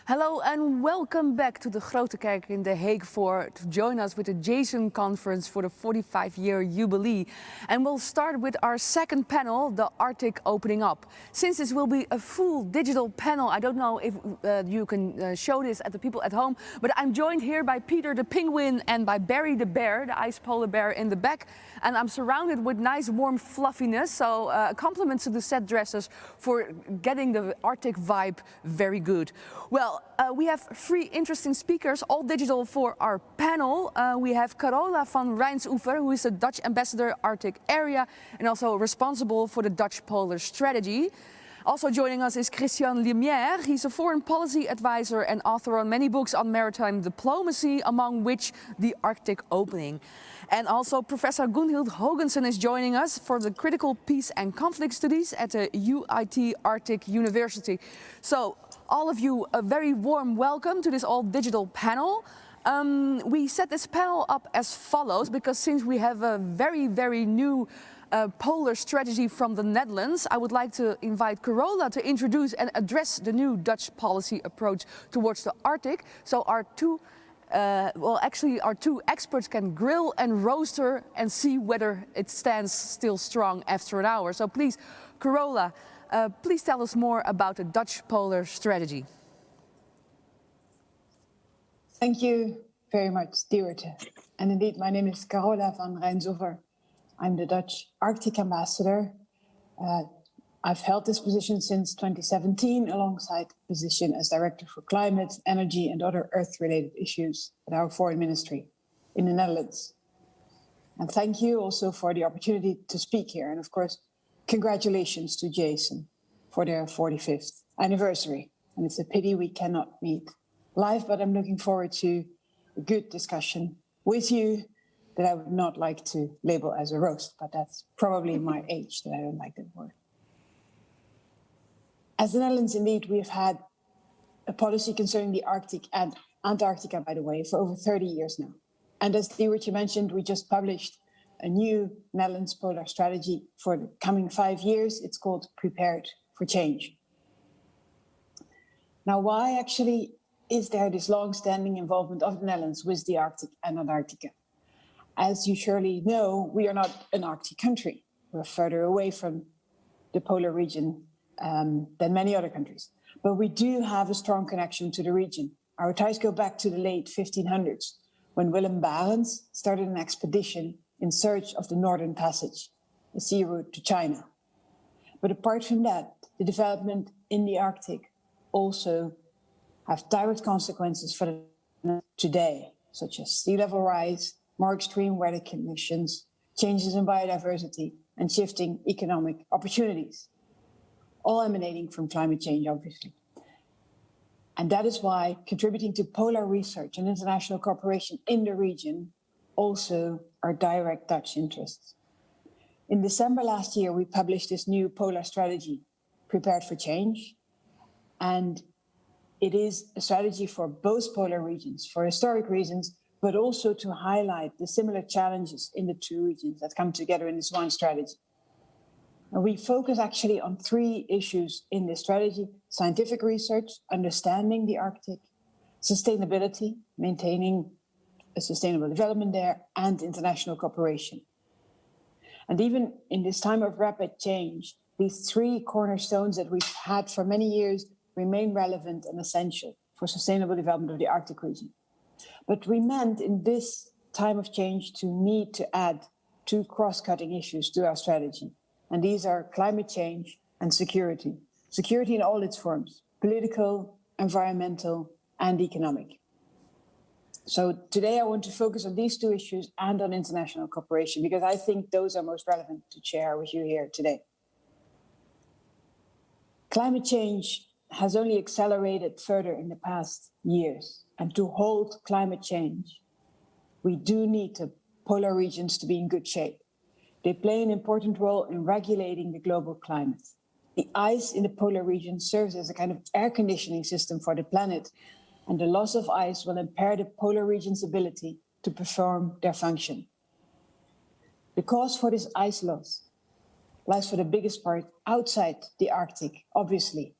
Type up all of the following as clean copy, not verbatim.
Hello and welcome back to the Grote Kerk in The Hague to join us with the Jason Conference for the 45-year Jubilee. And we'll start with our second panel, the Arctic Opening Up. Since this will be a full digital panel, I don't know if you can show this at the people at home, but I'm joined here by Peter the Penguin and by Barry the Bear, the ice polar bear in the back. And I'm surrounded with nice warm fluffiness, so compliments to the set dressers for getting the Arctic vibe very good. Well, we have three interesting speakers, all digital for our panel. We have Carola van Rijnsoever, who is the Dutch ambassador Arctic area and also responsible for the Dutch polar strategy. Also joining us is Christian Le Mière. He's a foreign policy advisor and author on many books on maritime diplomacy, among which The Arctic Opening. And also Professor Gunhild Hoogensen is joining us for the Critical Peace and Conflict Studies at the UIT Arctic University. So all of you, a very warm welcome to this all digital panel. We set this panel up as follows because since we have a very new polar strategy from the Netherlands, I would like to invite Carola to introduce and address the new Dutch policy approach towards the Arctic. So our two experts can grill and roast her and see whether it stands still strong after an hour. So please, Carola, please tell us more about the Dutch polar strategy. Thank you very much, Diewertje. And indeed, my name is Carola van Rijnsoever. I'm the Dutch Arctic ambassador. I've held this position since 2017 alongside the position as Director for Climate, Energy and other Earth-related issues at our Foreign Ministry in the Netherlands. And thank you also for the opportunity to speak here. And of course, congratulations to Jason for their 45th anniversary. And it's a pity we cannot meet live, but I'm looking forward to a good discussion with you that I would not like to label as a roast, but that's probably my age that I don't like that word. As the Netherlands, indeed, we have had a policy concerning the Arctic and Antarctica, by the way, for over 30 years now. And as Diewertje mentioned, we just published a new Netherlands polar strategy for the coming 5 years. It's called Prepared for Change. Now, why actually is there this long-standing involvement of the Netherlands with the Arctic and Antarctica? As you surely know, we are not an Arctic country. We're further away from the polar region than many other countries. But we do have a strong connection to the region. Our ties go back to the late 1500s, when Willem Barents started an expedition in search of the Northern Passage, a sea route to China. But apart from that, the development in the Arctic also have direct consequences for the today, such as sea level rise, more extreme weather conditions, changes in biodiversity, and shifting economic opportunities, all emanating from climate change, obviously. And that is why contributing to polar research and international cooperation in the region also are direct Dutch interests. In December last year, we published this new polar strategy, Prepared for Change, and it is a strategy for both polar regions, for historic reasons, but also to highlight the similar challenges in the two regions that come together in this one strategy. And we focus actually on three issues in this strategy: scientific research, understanding the Arctic, sustainability, maintaining a sustainable development there, and international cooperation. And even in this time of rapid change, these three cornerstones that we've had for many years remain relevant and essential for sustainable development of the Arctic region. But we meant in this time of change to need to add two cross-cutting issues to our strategy. And these are climate change and security. Security in all its forms: political, environmental, and economic. So today I want to focus on these two issues and on international cooperation, because I think those are most relevant to share with you here today. Climate change has only accelerated further in the past years. And to halt climate change, we do need the polar regions to be in good shape. They play an important role in regulating the global climate. The ice in the polar region serves as a kind of air conditioning system for the planet, and the loss of ice will impair the polar region's ability to perform their function. The cause for this ice loss lies for the biggest part outside the Arctic, obviously.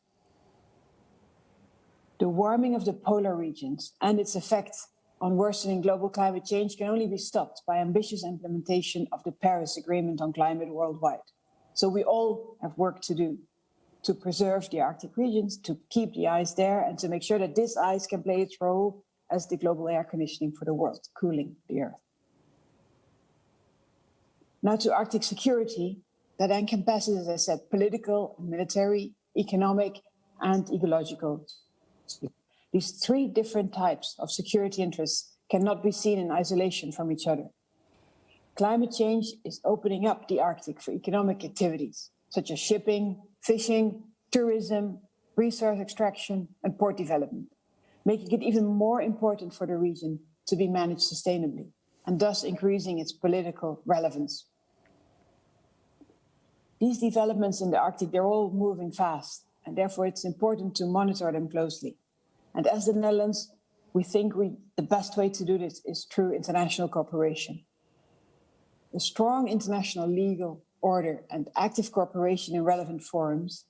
The warming of the polar regions and its effect on worsening global climate change can only be stopped by ambitious implementation of the Paris Agreement on Climate worldwide. So we all have work to do to preserve the Arctic regions, to keep the ice there, and to make sure that this ice can play its role as the global air conditioning for the world, cooling the Earth. Now to Arctic security, that encompasses, as I said, political, military, economic, and ecological. These three different types of security interests cannot be seen in isolation from each other. Climate change is opening up the Arctic for economic activities, such as shipping, fishing, tourism, resource extraction, and port development, making it even more important for the region to be managed sustainably, and thus increasing its political relevance. These developments in the Arctic, they're all moving fast, and therefore it's important to monitor them closely. And as the Netherlands, we think the best way to do this is through international cooperation. A strong international legal order and active cooperation in relevant forums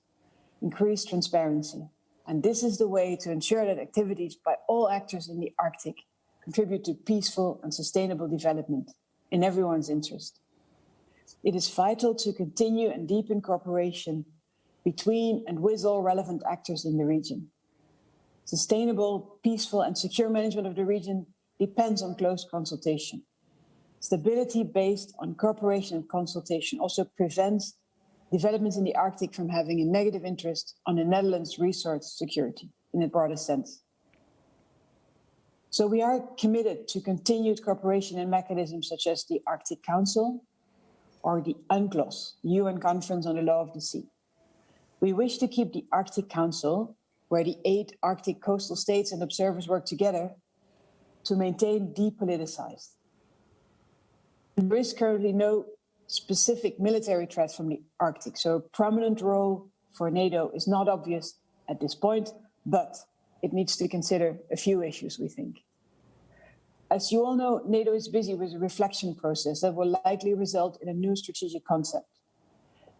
increase transparency. And this is the way to ensure that activities by all actors in the Arctic contribute to peaceful and sustainable development in everyone's interest. It is vital to continue and deepen cooperation between and with all relevant actors in the region. Sustainable, peaceful, and secure management of the region depends on close consultation. Stability based on cooperation and consultation also prevents developments in the Arctic from having a negative interest on the Netherlands' resource security in a broader sense. So we are committed to continued cooperation in mechanisms such as the Arctic Council or the UNCLOS, UN Conference on the Law of the Sea. We wish to keep the Arctic Council, where the 8 Arctic coastal states and observers work together, to maintain depoliticized. There is currently no specific military threat from the Arctic, so a prominent role for NATO is not obvious at this point, but it needs to consider a few issues, we think. As you all know, NATO is busy with a reflection process that will likely result in a new strategic concept.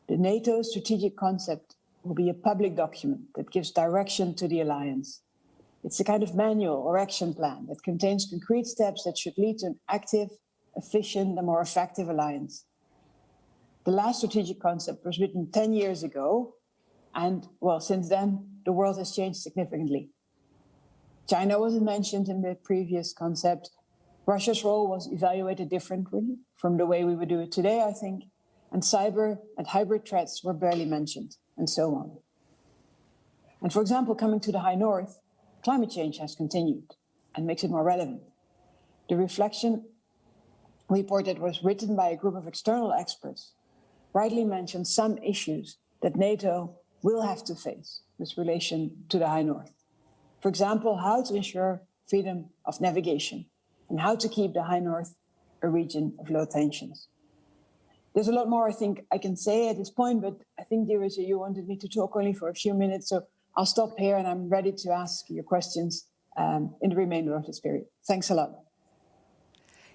The NATO strategic concept will be a public document that gives direction to the alliance. It's a kind of manual or action plan that contains concrete steps that should lead to an active, efficient, and more effective alliance. The last strategic concept was written 10 years ago, and well, since then, the world has changed significantly. China wasn't mentioned in the previous concept. Russia's role was evaluated differently from the way we would do it today, I think, and cyber and hybrid threats were barely mentioned, and so on. And for example, coming to the High North, climate change has continued and makes it more relevant. The reflection report that was written by a group of external experts rightly mentioned some issues that NATO will have to face with relation to the High North. For example, how to ensure freedom of navigation and how to keep the High North a region of low tensions. There's a lot more I think I can say at this point, but I think, Deirdre, you wanted me to talk only for a few minutes, so I'll stop here and I'm ready to ask your questions in the remainder of this period. Thanks a lot.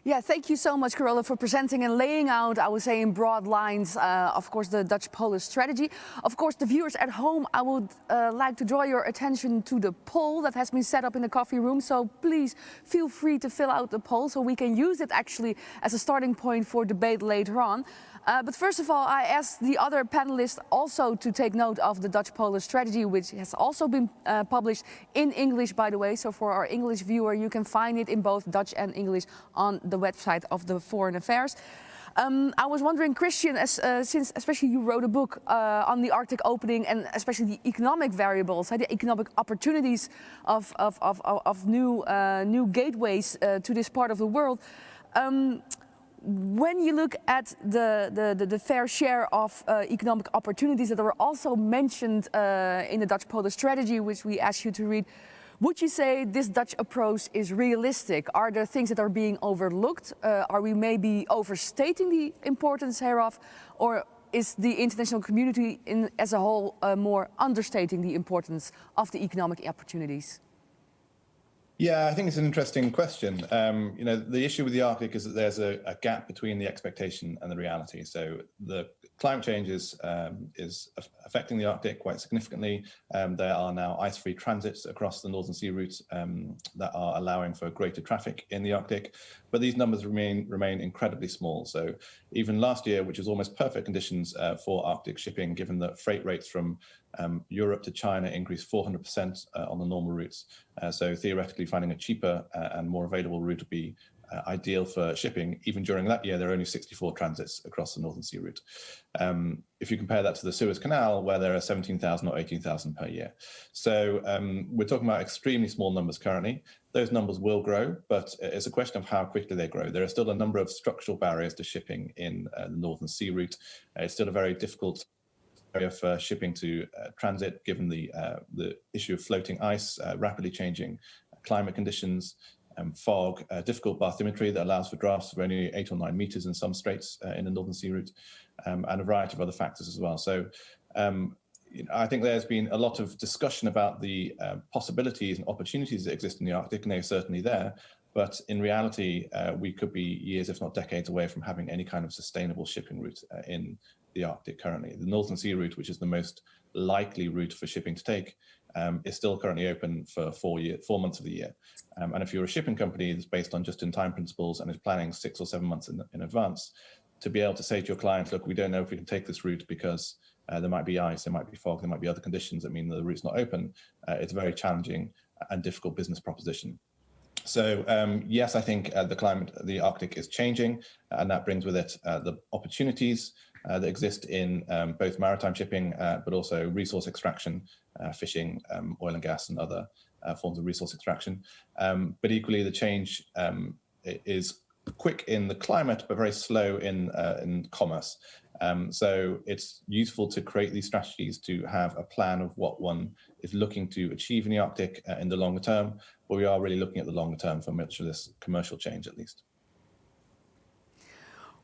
Yeah, thank you so much, Carola, for presenting and laying out, I would say in broad lines, of course, the Dutch-Polish strategy. Of course, the viewers at home, I would like to draw your attention to the poll that has been set up in the coffee room. So please feel free to fill out the poll so we can use it actually as a starting point for debate later on. But first of all, I asked the other panelists also to take note of the Dutch-Polish strategy, which has also been published in English, by the way. So for our English viewer, you can find it in both Dutch and English on the website of the Foreign Affairs. I was wondering, Christian, since especially you wrote a book on the Arctic opening and especially the economic variables, the economic opportunities of new gateways to this part of the world. When you look at the fair share of economic opportunities that were also mentioned in the Dutch-Polish strategy, which we asked you to read, would you say this Dutch approach is realistic? Are there things that are being overlooked? Are we maybe overstating the importance hereof? Or is the international community as a whole more understating the importance of the economic opportunities? Yeah, I think it's an interesting question. The issue with the Arctic is that there's a gap between the expectation and the reality. So the climate change is affecting the Arctic quite significantly. There are now ice-free transits across the Northern Sea route that are allowing for greater traffic in the Arctic, but these numbers remain incredibly small. So even last year, which was almost perfect conditions for Arctic shipping, given that freight rates from Europe to China increased 400% on the normal routes. So theoretically, finding a cheaper and more available route would be ideal for shipping. Even during that year, there are only 64 transits across the Northern Sea route. If you compare that to the Suez Canal, where there are 17,000 or 18,000 per year. So we're talking about extremely small numbers currently. Those numbers will grow, but it's a question of how quickly they grow. There are still a number of structural barriers to shipping in the Northern Sea route. It's still a very difficult area for shipping to transit, given the issue of floating ice, rapidly changing climate conditions, fog, difficult bathymetry that allows for drafts of only 8 or 9 meters in some straits in the Northern Sea route, and a variety of other factors as well. So I think there's been a lot of discussion about the possibilities and opportunities that exist in the Arctic, and they're certainly there. But in reality, we could be years, if not decades, away from having any kind of sustainable shipping route in the Arctic currently. The Northern Sea route, which is the most likely route for shipping to take, is still currently open for 4 months of the year. And if you're a shipping company that's based on just-in-time principles and is planning 6 or 7 months in advance, to be able to say to your clients, look, we don't know if we can take this route because there might be ice, there might be fog, there might be other conditions that mean the route's not open, it's a very challenging and difficult business proposition. So yes, I think the Arctic is changing, and that brings with it the opportunities that exist in both maritime shipping, but also resource extraction, fishing, oil and gas, and other forms of resource extraction. But equally, the change is quick in the climate, but very slow in commerce. So it's useful to create these strategies to have a plan of what one is looking to achieve in the Arctic in the longer term, but we are really looking at the longer term for much of this commercial change, at least.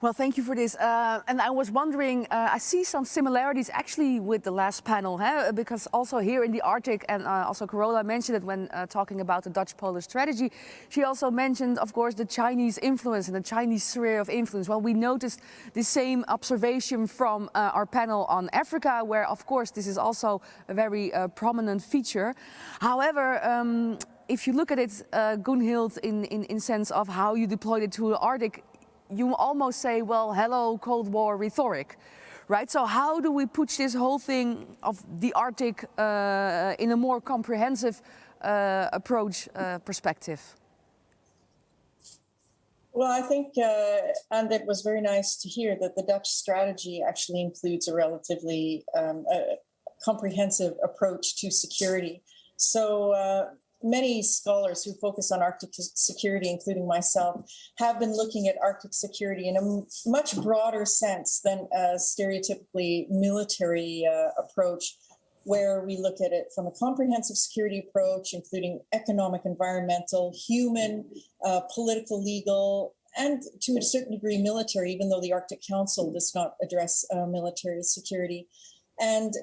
Well, thank you for this. And I was wondering, I see some similarities actually with the last panel, because also here in the Arctic, and also Carola mentioned it when talking about the Dutch polar strategy, she also mentioned, of course, the Chinese influence and the Chinese sphere of influence. Well, we noticed the same observation from our panel on Africa, where, of course, this is also a very prominent feature. However, if you look at it, Gunhild, in sense of how you deployed it to the Arctic, you almost say, well, hello, Cold War rhetoric, right? So how do we push this whole thing of the Arctic in a more comprehensive approach perspective? Well, I think, and it was very nice to hear that the Dutch strategy actually includes a relatively comprehensive approach to security. So many scholars who focus on Arctic security, including myself, have been looking at Arctic security in a much broader sense than a stereotypically military approach, where we look at it from a comprehensive security approach, including economic, environmental, human, political, legal, and to a certain degree military, even though the Arctic Council does not address military security. And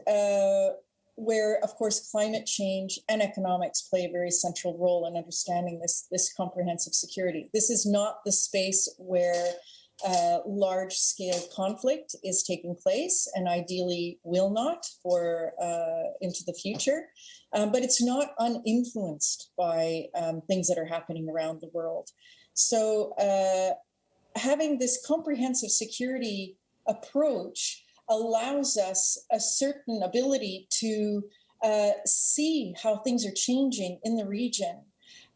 where, of course, climate change and economics play a very central role in understanding this comprehensive security. This is not the space where large-scale conflict is taking place, and ideally will not for into the future. But it's not uninfluenced by things that are happening around the world. So having this comprehensive security approach allows us a certain ability to see how things are changing in the region,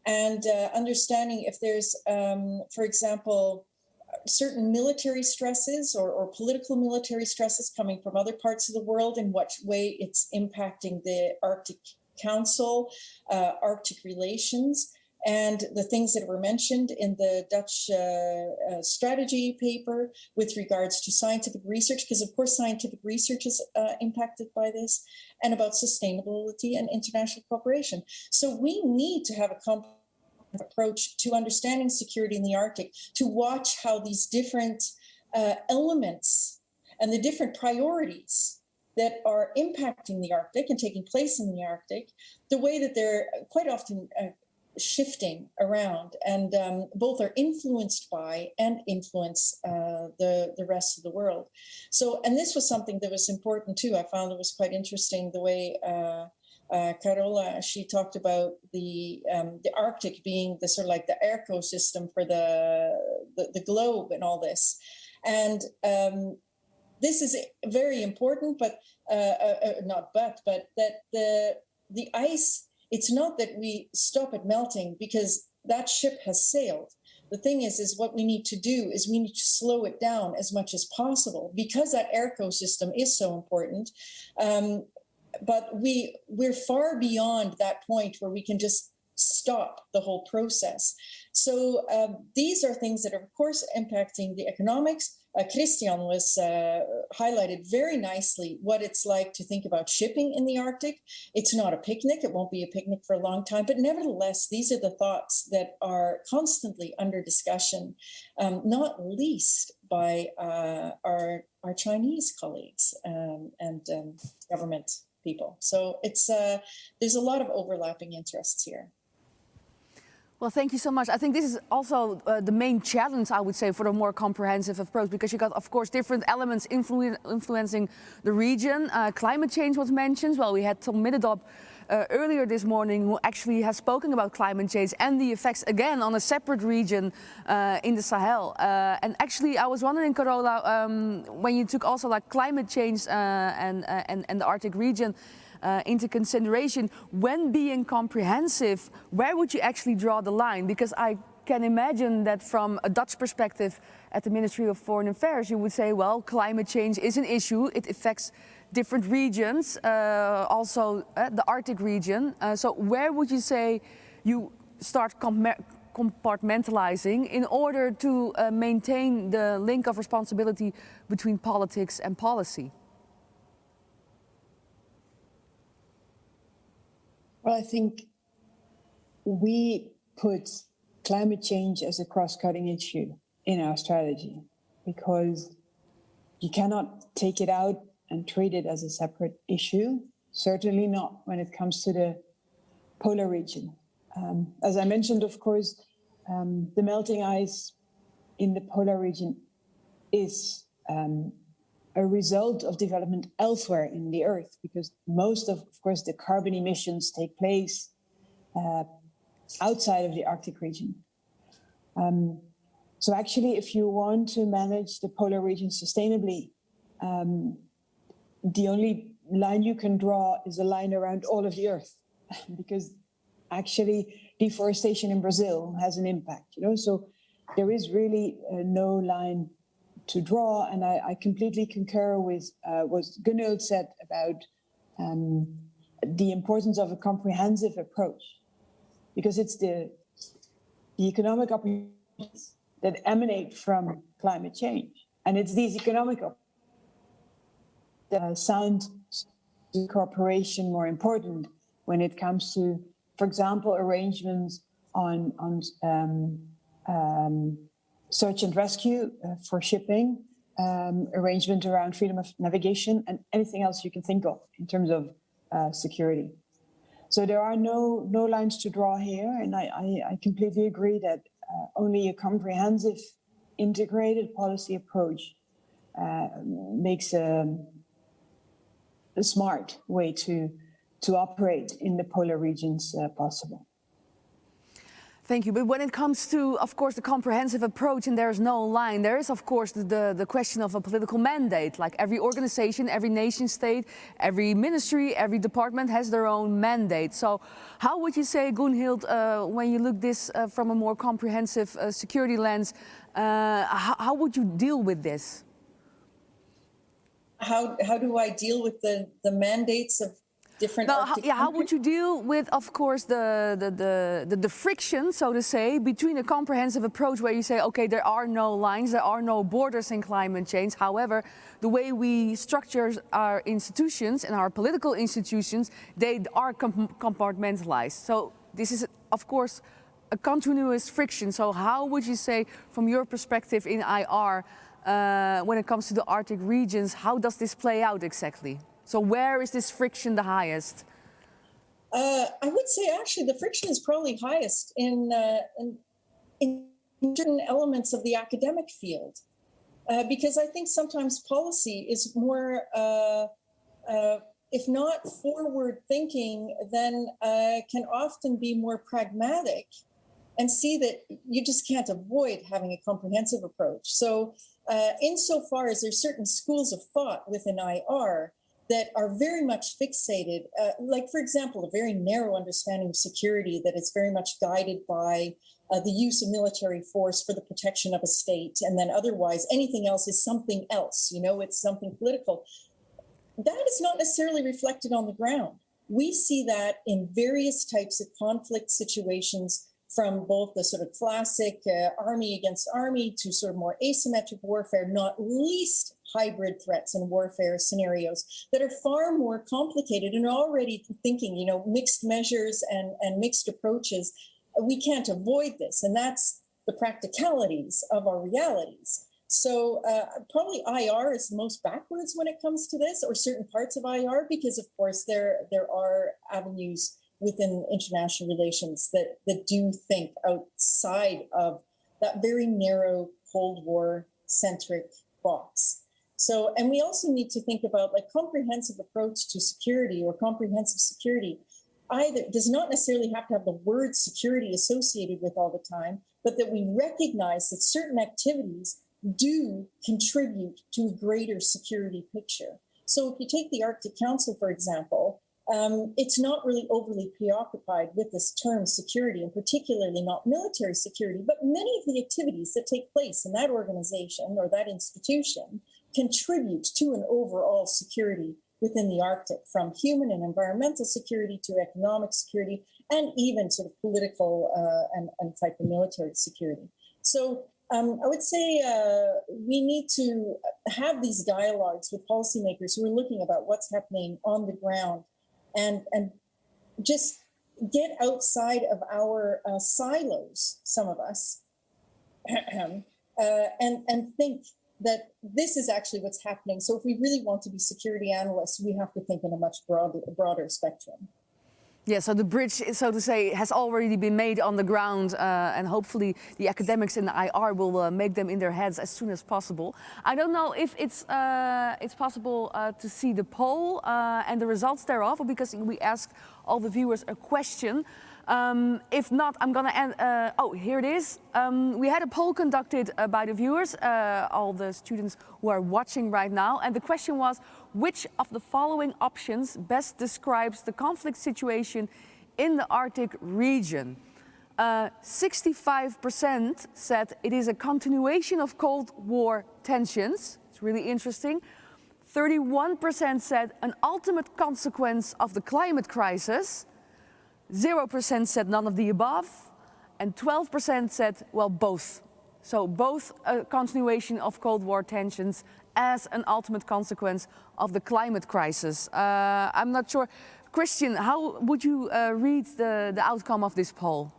and understanding if there's, for example, certain military stresses or political military stresses coming from other parts of the world, in what way it's impacting the Arctic Council, Arctic relations, and the things that were mentioned in the Dutch strategy paper with regards to scientific research, because of course scientific research is impacted by this, and about sustainability and international cooperation. So we need to have a comprehensive approach to understanding security in the Arctic, to watch how these different elements and the different priorities that are impacting the Arctic and taking place in the Arctic, the way that they're quite often shifting around, and both are influenced by and influence the rest of the world. So, and this was something that was important too. I found it was quite interesting the way Carola, she talked about the Arctic being the sort of like the ecosystem for the globe and all this, and this is very important. But but that the ice. It's not that we stop it melting because that ship has sailed. The thing is what we need to do is we need to slow it down as much as possible because that ecosystem is so important. But we're far beyond that point where we can just stop the whole process. So these are things that are, of course, impacting the economics. Christian was highlighted very nicely what it's like to think about shipping in the Arctic. It's not a picnic. It won't be a picnic for a long time. But nevertheless, these are the thoughts that are constantly under discussion, not least by our Chinese colleagues and government people. So it's there's a lot of overlapping interests here. Well, thank you so much. I think this is also the main challenge, I would say, for a more comprehensive approach, because you got, of course, different elements influencing the region. Climate change was mentioned. Well, we had Tom Middendorp earlier this morning who actually has spoken about climate change and the effects, again, on a separate region in the Sahel. And actually, I was wondering, Carola, when you took also like climate change and the Arctic region, into consideration, when being comprehensive, where would you actually draw the line? Because I can imagine that from a Dutch perspective at the Ministry of Foreign Affairs, you would say, well, climate change is an issue. It affects different regions, also the Arctic region. So where would you say you start compartmentalizing in order to maintain the link of responsibility between politics and policy? Well, I think we put climate change as a cross-cutting issue in our strategy because you cannot take it out and treat it as a separate issue, certainly not when it comes to the polar region. As I mentioned, of course, the melting ice in the polar region is a result of development elsewhere in the Earth, because most of course, the carbon emissions take place outside of the Arctic region. So actually, if you want to manage the polar region sustainably, the only line you can draw is a line around all of the Earth, because actually deforestation in Brazil has an impact, so there is really no line to draw, and I completely concur with what Gunhild said about the importance of a comprehensive approach, because it's the economic opportunities that emanate from climate change, and it's these economic opportunities that sound cooperation more important when it comes to, for example, arrangements on search and rescue for shipping, arrangement around freedom of navigation, and anything else you can think of in terms of security. So there are no lines to draw here, and I completely agree that only a comprehensive, integrated policy approach makes a smart way to operate in the polar regions possible. Thank you. But when it comes to, of course, the comprehensive approach and there's no line, there is, of course, the question of a political mandate. Like every organization, every nation state, every ministry, every department has their own mandate. So how would you say, Gunhild, when you look this from a more comprehensive security lens, how would you deal with this? How do I deal with the mandates of different Arctic how would you deal with, of course, the friction, so to say, between a comprehensive approach where you say, okay, there are no lines, there are no borders in climate change. However, the way we structure our institutions and our political institutions, they are compartmentalized. So this is, of course, a continuous friction. So how would you say, from your perspective in IR, when it comes to the Arctic regions, how does this play out exactly? So where is this friction the highest? I would say actually the friction is probably highest in certain elements of the academic field, because I think sometimes policy is more, if not forward thinking, then can often be more pragmatic and see that you just can't avoid having a comprehensive approach. So insofar as there's certain schools of thought within IR that are very much fixated, like, for example, a very narrow understanding of security that is very much guided by the use of military force for the protection of a state, and then otherwise anything else is something else, it's something political. That is not necessarily reflected on the ground. We see that in various types of conflict situations, from both the sort of classic army against army to sort of more asymmetric warfare, not least hybrid threats and warfare scenarios that are far more complicated and already thinking, mixed measures and mixed approaches. We can't avoid this. And that's the practicalities of our realities. So probably IR is most backwards when it comes to this, or certain parts of IR, because of course there are avenues within international relations that do think outside of that very narrow Cold War centric box. So, and we also need to think about like comprehensive approach to security, or comprehensive security either does not necessarily have to have the word security associated with all the time, but that we recognize that certain activities do contribute to a greater security picture. So if you take the Arctic Council, for example, it's not really overly preoccupied with this term security, and particularly not military security, but many of the activities that take place in that organization or that institution contribute to an overall security within the Arctic, from human and environmental security to economic security, and even sort of political and type of military security. So I would say we need to have these dialogues with policymakers who are looking about what's happening on the ground, and just get outside of our silos, some of us, and think that this is actually what's happening. So if we really want to be security analysts, we have to think in a much broader spectrum. Yeah, so the bridge, so to say, has already been made on the ground, and hopefully the academics in the IR will make them in their heads as soon as possible. I don't know if it's possible to see the poll and the results thereof, because we asked all the viewers a question. If not, I'm gonna end. Oh, here it is. We had a poll conducted by the viewers, all the students who are watching right now, and the question was, which of the following options best describes the conflict situation in the Arctic region? 65% said it is a continuation of Cold War tensions. It's really interesting. 31% said an ultimate consequence of the climate crisis. 0% said none of the above, and 12% said, well, both. So both a continuation of Cold War tensions as an ultimate consequence of the climate crisis. I'm not sure. Christian, how would you read the outcome of this poll?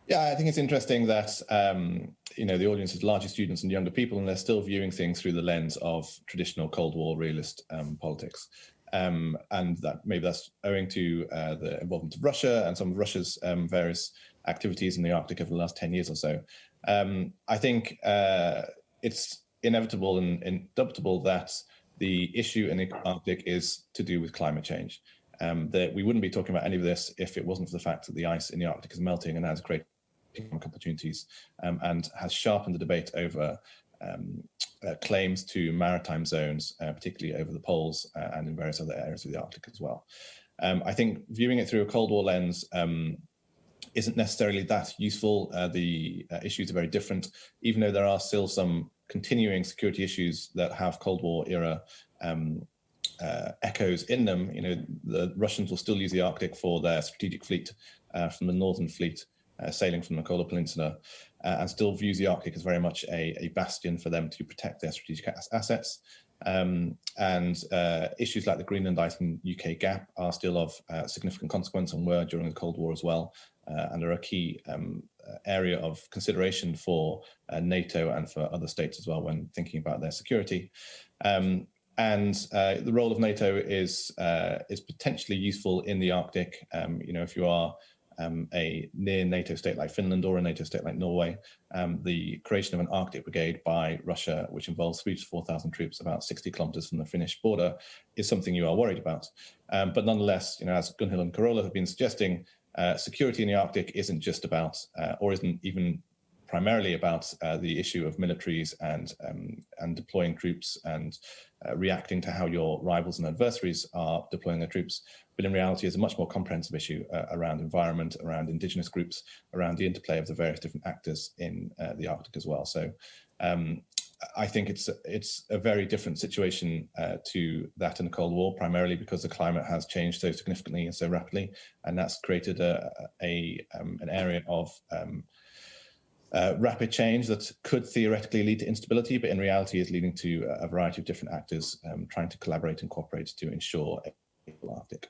Yeah, I think it's interesting that the audience is largely students and younger people, and they're still viewing things through the lens of traditional Cold War realist politics. And that maybe that's owing to the involvement of Russia and some of Russia's various activities in the Arctic over the last 10 years or so. I think it's inevitable and indubitable that the issue in the Arctic is to do with climate change. That we wouldn't be talking about any of this if it wasn't for the fact that the ice in the Arctic is melting and has created economic opportunities and has sharpened the debate over claims to maritime zones, particularly over the poles and in various other areas of the Arctic as well. I think viewing it through a Cold War lens isn't necessarily that useful. The issues are very different, even though there are still some continuing security issues that have Cold War era echoes in them. The Russians will still use the Arctic for their strategic fleet from the Northern Fleet sailing from the Kola Peninsula, and still views the Arctic as very much a bastion for them to protect their strategic assets. And issues like the Greenland ice and UK gap are still of significant consequence and were during the Cold War as well, and are a key area of consideration for NATO and for other states as well when thinking about their security. And the role of NATO is potentially useful in the Arctic. If you are a near NATO state like Finland or a NATO state like Norway, the creation of an Arctic brigade by Russia, which involves 3,000 to 4,000 troops about 60 kilometers from the Finnish border, is something you are worried about. But nonetheless, as Gunhild and Carola have been suggesting, security in the Arctic isn't just about, or isn't even primarily about the issue of militaries and deploying troops and reacting to how your rivals and adversaries are deploying their troops, but in reality is a much more comprehensive issue around environment, around indigenous groups, around the interplay of the various different actors in the Arctic as well. So I think it's a very different situation to that in the Cold War, primarily because the climate has changed so significantly and so rapidly, and that's created an area of rapid change that could theoretically lead to instability, but in reality is leading to a variety of different actors trying to collaborate and cooperate to ensure a stable Arctic.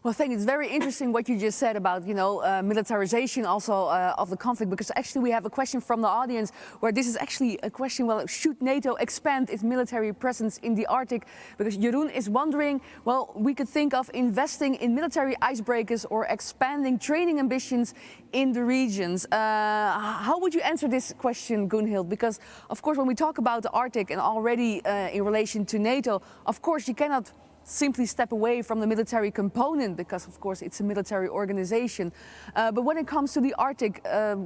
Well, thank you. It's very interesting what you just said about, militarization also of the conflict, because actually we have a question from the audience where this is actually a question, well, should NATO expand its military presence in the Arctic? Because Jeroen is wondering, well, we could think of investing in military icebreakers or expanding training ambitions in the regions. How would you answer this question, Gunhild? Because, of course, when we talk about the Arctic and already in relation to NATO, of course, you cannot simply step away from the military component because, of course, it's a military organization. But when it comes to the Arctic,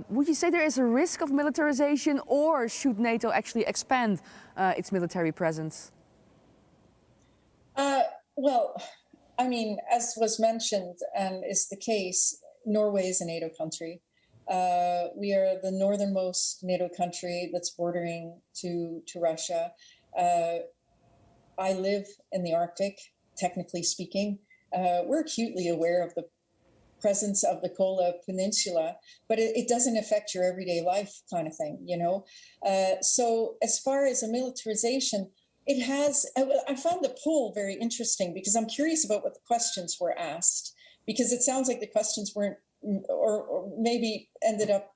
would you say there is a risk of militarization, or should NATO actually expand its military presence? Well, I mean, as was mentioned and is the case, Norway is a NATO country. We are the northernmost NATO country that's bordering to Russia. I live in the Arctic, technically speaking. We're acutely aware of the presence of the Kola Peninsula, but it doesn't affect your everyday life kind of thing, So as far as a militarization, it has, I found the poll very interesting because I'm curious about what the questions were asked, because it sounds like the questions weren't, or maybe ended up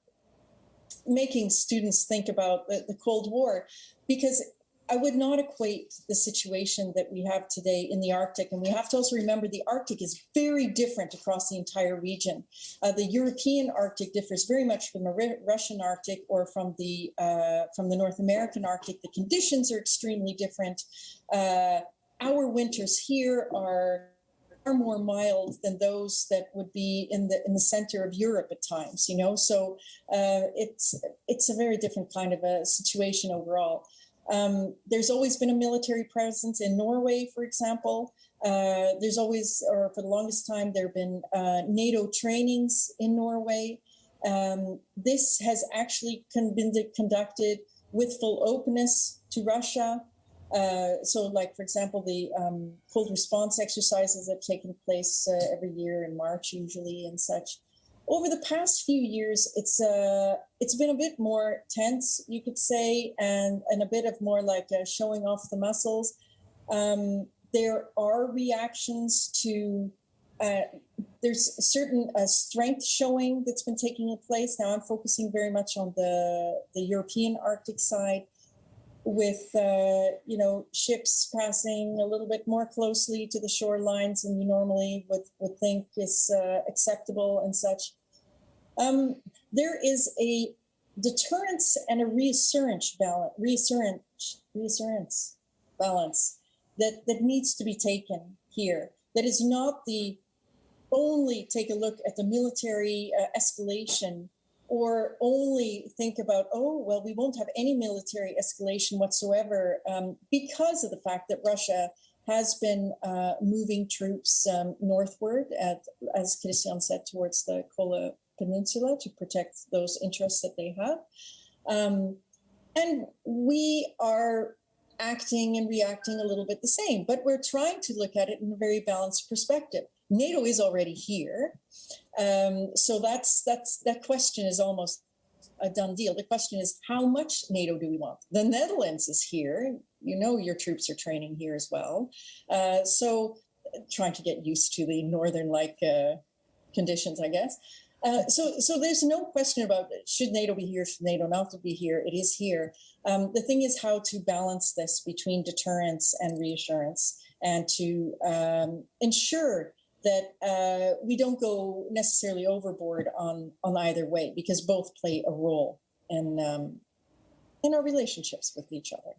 making students think about the Cold War, because I would not equate the situation that we have today in the Arctic. And we have to also remember the Arctic is very different across the entire region. The European Arctic differs very much from the Russian Arctic or from the North American Arctic. The conditions are extremely different. Our winters here are far more mild than those that would be in the center of Europe at times, So it's a very different kind of a situation overall. There's always been a military presence in Norway, for example. There's always, or for the longest time, there have been NATO trainings in Norway. This has actually been conducted with full openness to Russia. So, like, for example, the cold response exercises have taken place every year in March, usually, and such. Over the past few years, it's been a bit more tense, you could say, and a bit of more like showing off the muscles. There are reactions to, there's a certain strength showing that's been taking place. Now I'm focusing very much on the European Arctic side, with ships passing a little bit more closely to the shorelines than you normally would think is acceptable and such. There is a deterrence and a reassurance balance that needs to be taken here. That is not the only take a look at the military escalation, or only think about, we won't have any military escalation whatsoever, because of the fact that Russia has been moving troops northward, as Christian said, towards the Kola Peninsula to protect those interests that they have. And we are acting and reacting a little bit the same, but we're trying to look at it in a very balanced perspective. NATO is already here. So that question is almost a done deal. The question is, how much NATO do we want? The Netherlands is here. Your troops are training here as well. So trying to get used to the northern-like conditions, I guess. So there's no question about should NATO be here, should NATO not be here. It is here. The thing is how to balance this between deterrence and reassurance, and to ensure that we don't go necessarily overboard on either way, because both play a role in our relationships with each other.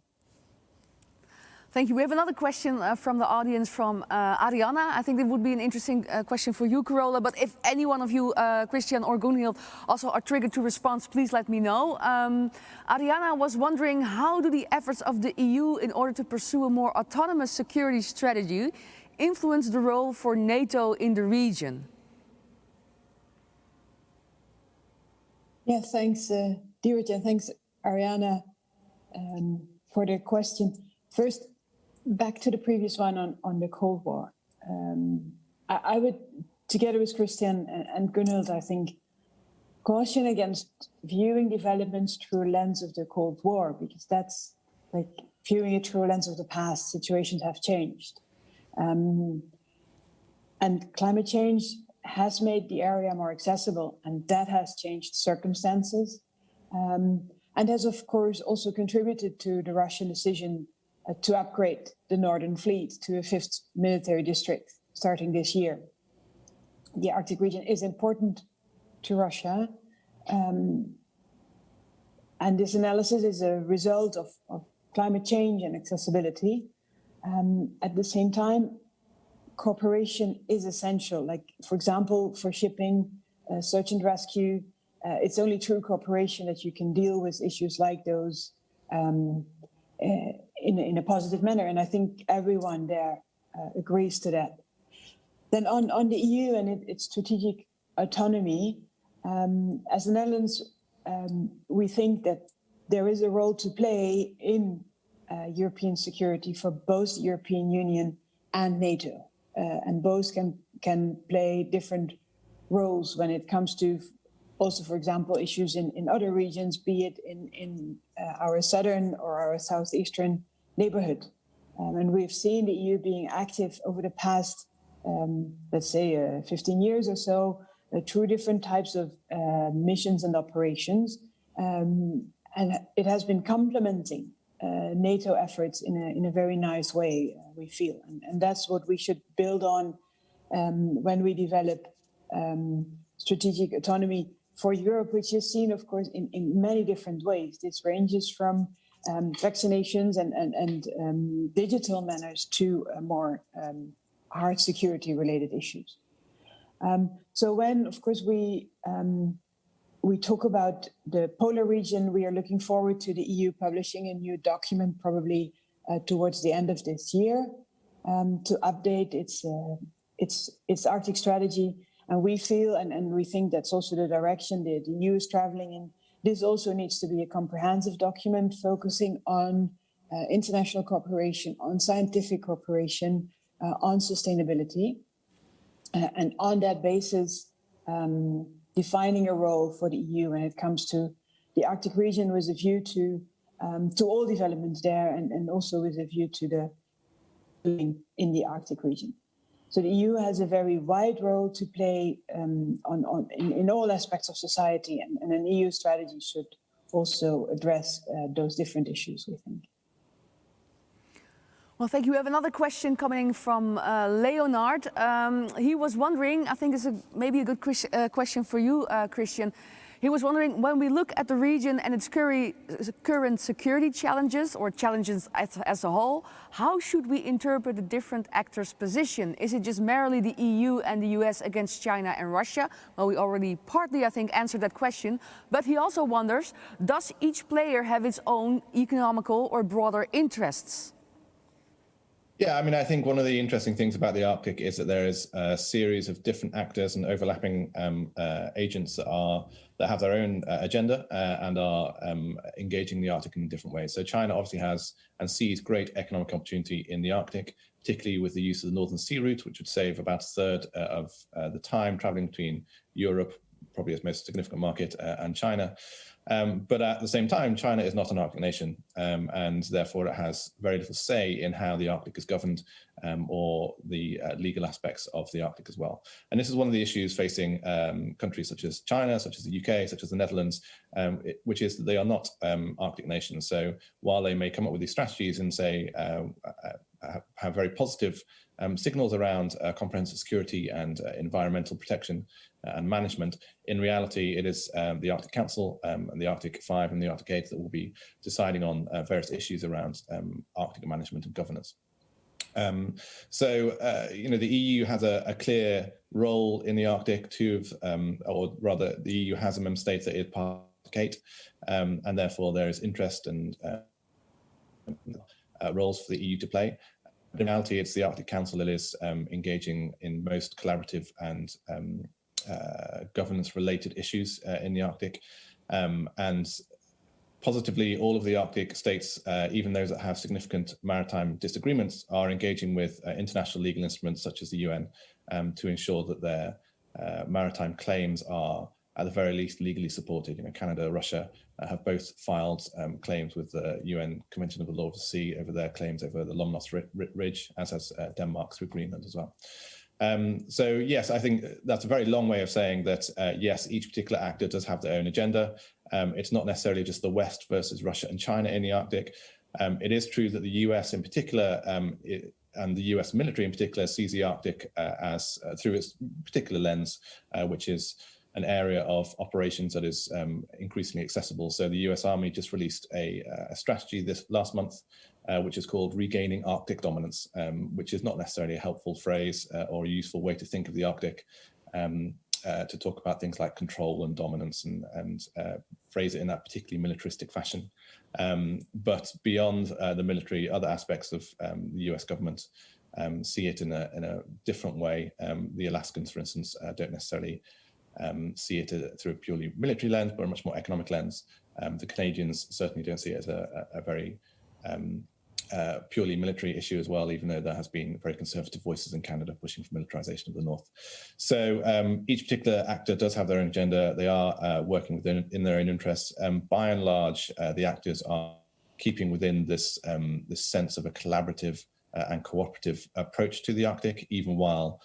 Thank you. We have another question from the audience from Ariana. I think it would be an interesting question for you, Carola. But if any one of you, Christian or Gunhild, also are triggered to respond, please let me know. Ariana was wondering, how do the efforts of the EU in order to pursue a more autonomous security strategy influence the role for NATO in the region? Yeah, thanks, Deirdre, and thanks, Ariana, for the question. First, back to the previous one on the Cold War. I would, together with Christian and Gunhild, I think, caution against viewing developments through a lens of the Cold War, because that's like viewing it through a lens of the past. Situations have changed. And climate change has made the area more accessible, and that has changed circumstances. And has, of course, also contributed to the Russian decision to upgrade the Northern Fleet to a 5th military district starting this year. The Arctic region is important to Russia. And this analysis is a result of climate change and accessibility. At the same time, cooperation is essential. Like, for example, for shipping, search and rescue, it's only through cooperation that you can deal with issues like those in a positive manner. And I think everyone there agrees to that. Then on the EU and its strategic autonomy, as the Netherlands, we think that there is a role to play in European security for both the European Union and NATO. And both can play different roles when it comes to also, for example, issues in other regions, be it in our southern or our southeastern neighborhood. And we've seen the EU being active over the past, let's say, 15 years or so, through different types of missions and operations. And it has been complementing NATO efforts in a very nice way, we feel. And that's what we should build on when we develop strategic autonomy for Europe, which is seen, of course, in many different ways. This ranges from vaccinations and digital manners to more hard security-related issues. So when, of course, we talk about the polar region, we are looking forward to the EU publishing a new document, probably towards the end of this year, to update its Arctic strategy. And we feel, and we think that's also the direction the EU is traveling in. This also needs to be a comprehensive document focusing on international cooperation, on scientific cooperation, on sustainability. And on that basis, defining a role for the EU when it comes to the Arctic region with a view to all developments there, and also with a view to the in the Arctic region. So the EU has a very wide role to play in all aspects of society, and an EU strategy should also address those different issues, we think. Well, thank you. We have another question coming from Leonard. He was wondering, I think it's maybe a good question for you, Christian. He was wondering, when we look at the region and its current security challenges, or challenges as a whole, how should we interpret the different actors' position? Is it just merely the EU and the US against China and Russia? Well, we already partly, I think, answered that question. But he also wonders, does each player have its own economical or broader interests? Yeah, I mean, I think one of the interesting things about the Arctic is that there is a series of different actors and overlapping agents that have their own agenda and are engaging the Arctic in different ways. So China obviously has and sees great economic opportunity in the Arctic, particularly with the use of the Northern Sea Route, which would save about a third of the time traveling between Europe, probably its most significant market, and China. But at the same time, China is not an Arctic nation, and therefore it has very little say in how the Arctic is governed or the legal aspects of the Arctic as well. And this is one of the issues facing countries such as China, such as the UK, such as the Netherlands, which is that they are not Arctic nations. So while they may come up with these strategies and say, have very positive signals around comprehensive security and environmental protection and management, in reality, it is the Arctic Council and the Arctic 5 and the Arctic 8 that will be deciding on various issues around Arctic management and governance. The EU has a clear role in the Arctic. Or rather, the EU has a member state that is part of the Arctic 8, and therefore there is interest and roles for the EU to play. In reality, it's the Arctic Council that is engaging in most collaborative and governance-related issues in the Arctic. And positively, all of the Arctic states, even those that have significant maritime disagreements, are engaging with international legal instruments such as the UN to ensure that their maritime claims are, at the very least, legally supported. Canada, Russia have both filed claims with the UN Convention of the Law of the Sea over their claims over the Lomnos Ridge, as has Denmark through Greenland as well. So yes, I think that's a very long way of saying that, yes, each particular actor does have their own agenda. It's not necessarily just the West versus Russia and China in the Arctic. It is true that the US in particular, and the US military in particular, sees the Arctic as through its particular lens, which is an area of operations that is increasingly accessible. So the US Army just released a strategy this last month, which is called Regaining Arctic Dominance, which is not necessarily a helpful phrase or a useful way to think of the Arctic, to talk about things like control and dominance and phrase it in that particularly militaristic fashion. But beyond the military, other aspects of the US government see it in a different way. The Alaskans, for instance, don't necessarily see it through a purely military lens, but a much more economic lens. The Canadians certainly don't see it as a very purely military issue as well, even though there has been very conservative voices in Canada pushing for militarization of the North. So each particular actor does have their own agenda. They are working in their own interests. By and large, the actors are keeping within this sense of a collaborative and cooperative approach to the Arctic, even while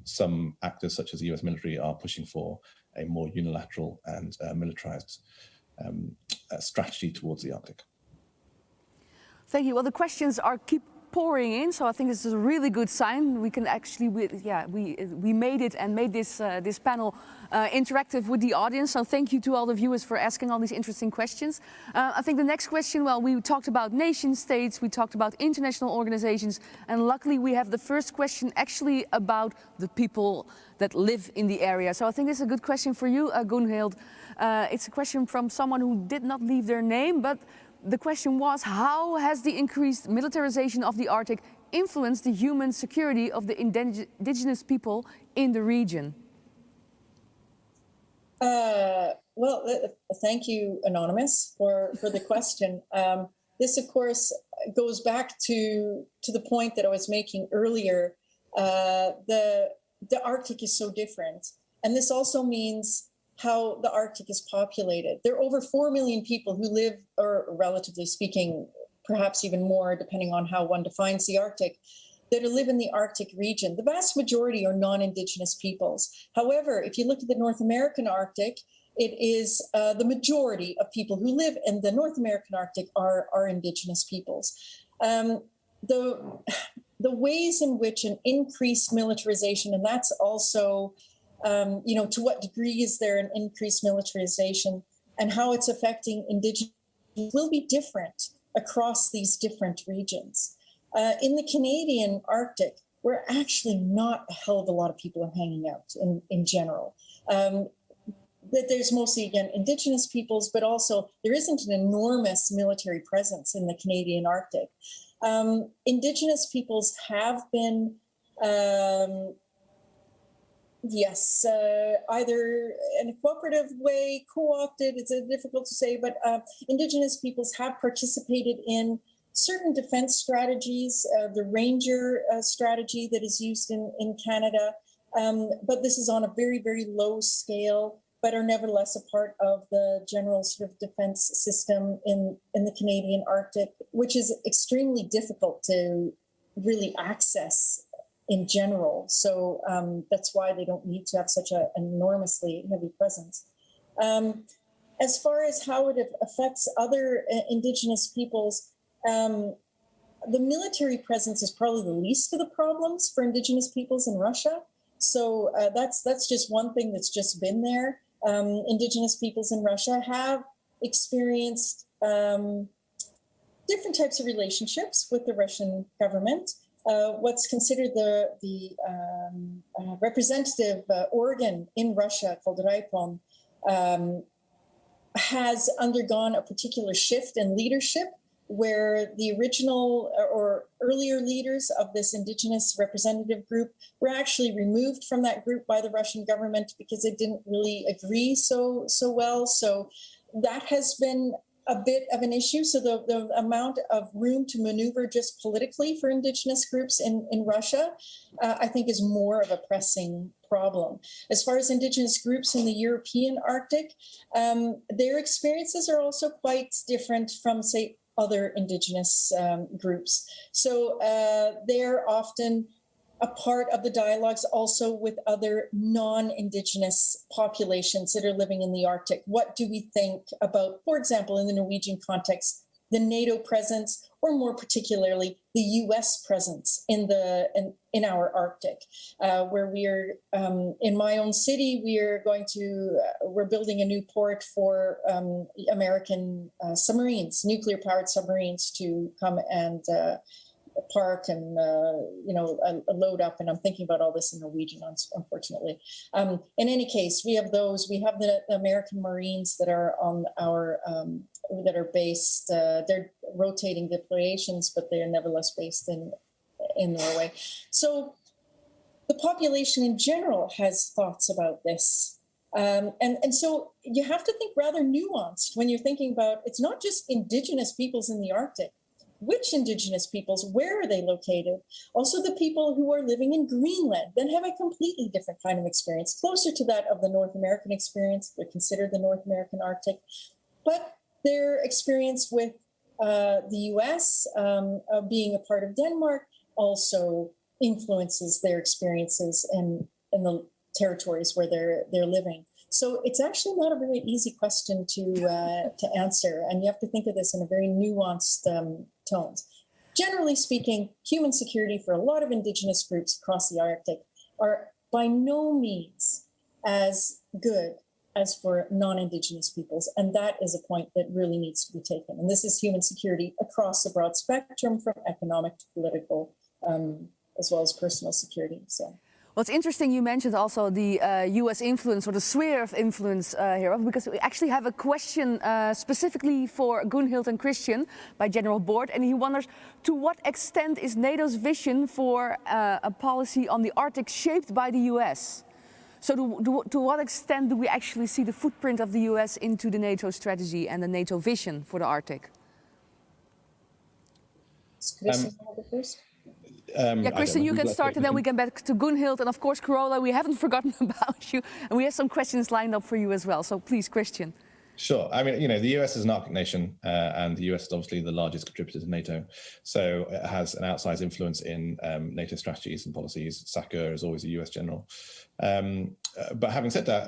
some actors such as the US military are pushing for a more unilateral and militarized strategy towards the Arctic. Thank you. Well, the questions keep pouring in, so I think this is a really good sign. We can actually, we made it and made this this panel interactive with the audience. So thank you to all the viewers for asking all these interesting questions. I think the next question, well, we talked about nation states, we talked about international organizations, and luckily we have the first question actually about the people that live in the area. So I think this is a good question for you, Gunhild. It's a question from someone who did not leave their name, but the question was, how has the increased militarization of the Arctic influenced the human security of the indigenous people in the region? Thank you, Anonymous, for the question. This, of course, goes back to the point that I was making earlier. The Arctic is so different. And this also means how the Arctic is populated. There are over 4 million people who live, or relatively speaking, perhaps even more, depending on how one defines the Arctic, that live in the Arctic region. The vast majority are non-Indigenous peoples. However, if you look at the North American Arctic, it is the majority of people who live in the North American Arctic are Indigenous peoples. The ways in which an increased militarization, and that's also to what degree is there an increased militarization and how it's affecting Indigenous will be different across these different regions. In the Canadian Arctic, we're actually not a hell of a lot of people hanging out in general. There's mostly, again, Indigenous peoples, but also there isn't an enormous military presence in the Canadian Arctic. Indigenous peoples have been either in a cooperative way, co-opted, it's difficult to say, but Indigenous peoples have participated in certain defense strategies, the Ranger strategy that is used in Canada, but this is on a very, very low scale. but are nevertheless a part of the general sort of defense system in the Canadian Arctic, which is extremely difficult to really access in general. So that's why they don't need to have such an enormously heavy presence. As far as how it affects other Indigenous peoples, the military presence is probably the least of the problems for Indigenous peoples in Russia. So that's just one thing that's just been there. Indigenous peoples in Russia have experienced different types of relationships with the Russian government. What's considered the representative organ in Russia, called Raipon, has undergone a particular shift in leadership, where the original or earlier leaders of this Indigenous representative group were actually removed from that group by the Russian government because they didn't really agree so well. So that has been a bit of an issue. So the amount of room to maneuver just politically for Indigenous groups in Russia, I think, is more of a pressing problem. As far as Indigenous groups in the European Arctic, their experiences are also quite different from, say, other Indigenous groups. So they're often a part of the dialogues also with other non-Indigenous populations that are living in the Arctic. What do we think about, for example, in the Norwegian context, the NATO presence, or more particularly the US presence in our Arctic, where we are, in my own city, we're building a new port for American submarines, nuclear-powered submarines, to come and park and load up. And I'm thinking about all this in Norwegian, unfortunately. In any case, we have the American Marines that are on our that are based. They're rotating deployations, but they are nevertheless based in Norway. So the population in general has thoughts about this. And so you have to think rather nuanced when you're thinking about, it's not just Indigenous peoples in the Arctic. Which Indigenous peoples, where are they located? Also the people who are living in Greenland then have a completely different kind of experience, closer to that of the North American experience. They're considered the North American Arctic. But their experience with the US, being a part of Denmark, also influences their experiences in the territories where they're living. So it's actually not a very easy question to answer, and you have to think of this in a very nuanced tones. Generally speaking, human security for a lot of Indigenous groups across the Arctic are by no means as good as for non-Indigenous peoples, and that is a point that really needs to be taken. And this is human security across a broad spectrum, from economic to political, as well as personal security. So. Well, it's interesting you mentioned also the US influence, or the sphere of influence here, because we actually have a question specifically for Gunhild and Christian by General Board, and he wonders, to what extent is NATO's vision for a policy on the Arctic shaped by the US? So to what extent do we actually see the footprint of the US into the NATO strategy and the NATO vision for the Arctic? Christian, first? Christian, you can start, and then we get back to Gunhild, and of course, Carola, we haven't forgotten about you, and we have some questions lined up for you as well. So please, Christian. Sure. I mean, the US is an Arctic nation, and the US is obviously the largest contributor to NATO. So it has an outsized influence in NATO strategies and policies. SACEUR is always a US general. But having said that,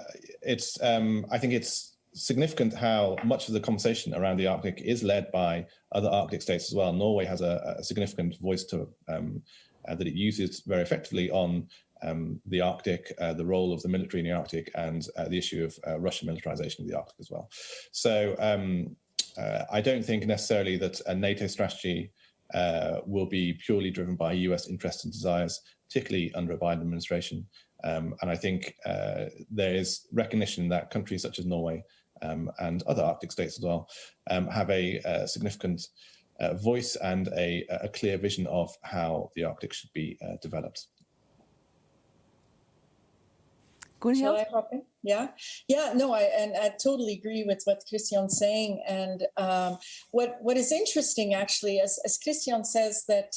I think it's significant how much of the conversation around the Arctic is led by other Arctic states as well. Norway has a significant voice to that it uses very effectively on the Arctic, the role of the military in the Arctic, and the issue of Russian militarization of the Arctic as well. So I don't think necessarily that a NATO strategy will be purely driven by US interests and desires, particularly under a Biden administration. And I think there is recognition that countries such as Norway and other Arctic states as well have a significant voice and a clear vision of how the Arctic should be developed. Shall I hop in? Yeah. No, I totally agree with what Christian's saying. And what is interesting, actually, as Christian says, that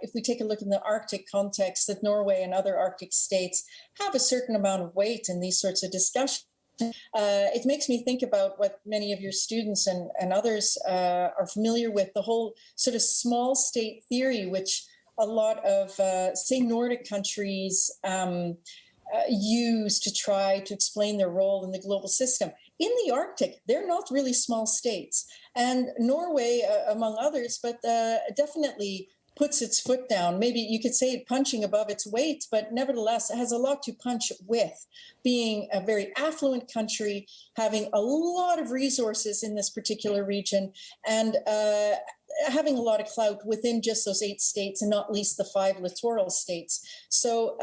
if we take a look in the Arctic context, that Norway and other Arctic states have a certain amount of weight in these sorts of discussions. It makes me think about what many of your students and others are familiar with, the whole sort of small state theory, which a lot of, say, Nordic countries use to try to explain their role in the global system. In the Arctic, they're not really small states. And Norway, among others, but definitely puts its foot down. Maybe you could say punching above its weight, but nevertheless, it has a lot to punch with, being a very affluent country, having a lot of resources in this particular region, and having a lot of clout within just those 8 states and not least the 5 littoral states. So,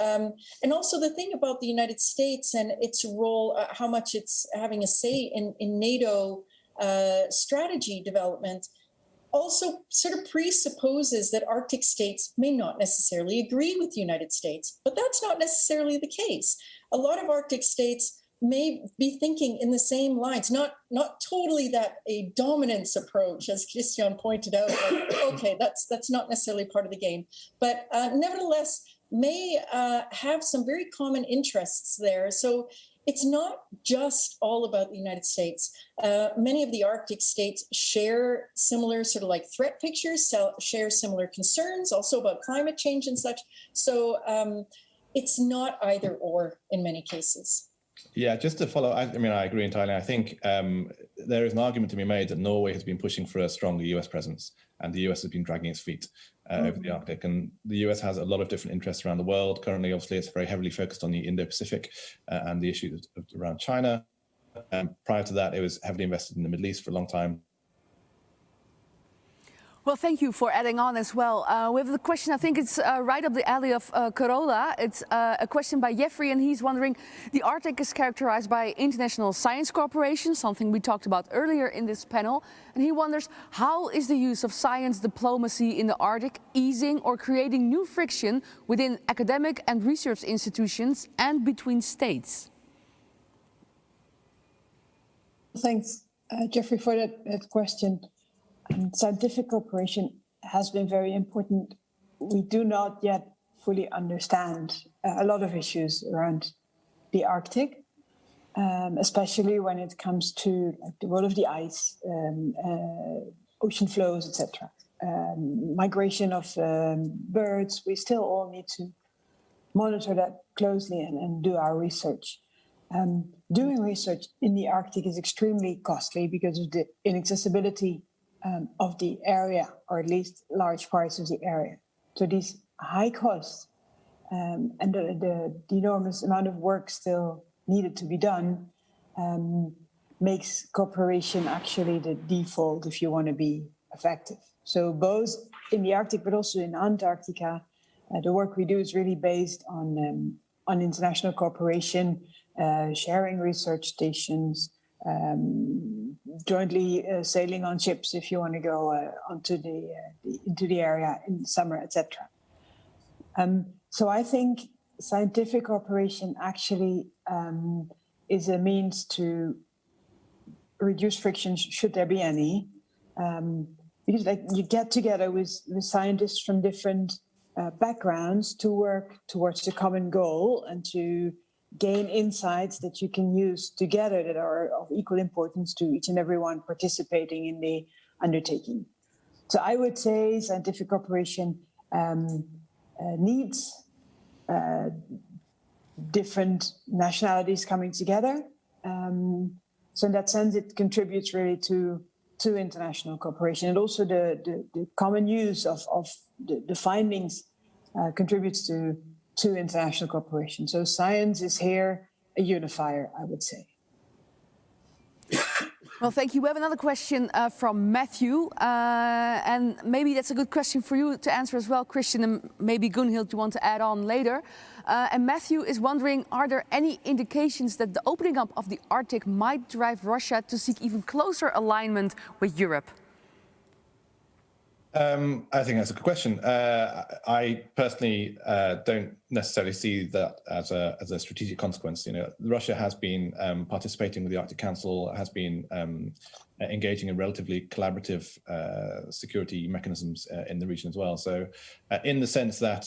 and also the thing about the United States and its role, how much it's having a say in NATO strategy development, also sort of presupposes that Arctic states may not necessarily agree with the United States, but that's not necessarily the case. A lot of Arctic states may be thinking in the same lines, not totally that a dominance approach, as Christian pointed out, like, okay, that's not necessarily part of the game, but nevertheless may have some very common interests there. So it's not just all about the United States. Many of the Arctic states share similar sort of like threat pictures, share similar concerns, also about climate change and such. So it's not either or in many cases. Yeah, just to follow, I mean, I agree entirely. I think there is an argument to be made that Norway has been pushing for a stronger US presence, and the US has been dragging its feet over the Arctic. And the US has a lot of different interests around the world. Currently, obviously, it's very heavily focused on the Indo-Pacific and the issues around China. Prior to that, it was heavily invested in the Middle East for a long time. Well, thank you for adding on as well. We have the question, I think it's right up the alley of Carola. It's a question by Jeffrey, and he's wondering, the Arctic is characterized by international science cooperation, something we talked about earlier in this panel. And he wonders, how is the use of science diplomacy in the Arctic easing or creating new friction within academic and research institutions and between states? Thanks, Jeffrey, for that question. Scientific cooperation has been very important. We do not yet fully understand a lot of issues around the Arctic, especially when it comes to the role of the ice, ocean flows, etc. Migration of birds. We still all need to monitor that closely and do our research. Doing research in the Arctic is extremely costly because of the inaccessibility of the area, or at least large parts of the area. So these high costs and the enormous amount of work still needed to be done makes cooperation actually the default if you want to be effective. So both in the Arctic but also in Antarctica, the work we do is really based on international cooperation, sharing research stations, jointly sailing on ships if you want to go into the area in the summer, etc. So I think scientific cooperation actually is a means to reduce friction, should there be any, because you get together with scientists from different backgrounds to work towards the common goal and to gain insights that you can use together that are of equal importance to each and everyone participating in the undertaking. So I would say scientific cooperation needs different nationalities coming together. So in that sense, it contributes really to international cooperation, and also the common use of the findings contributes to international cooperation. So science is here a unifier, I would say. Well, thank you. We have another question from Matthew, and maybe that's a good question for you to answer as well, Christian, and maybe Gunhild you want to add on later. And Matthew is wondering, are there any indications that the opening up of the Arctic might drive Russia to seek even closer alignment with Europe? I think that's a good question. I personally don't necessarily see that as a strategic consequence. You know, Russia has been participating with the Arctic Council, has been engaging in relatively collaborative security mechanisms in the region as well. So, in the sense that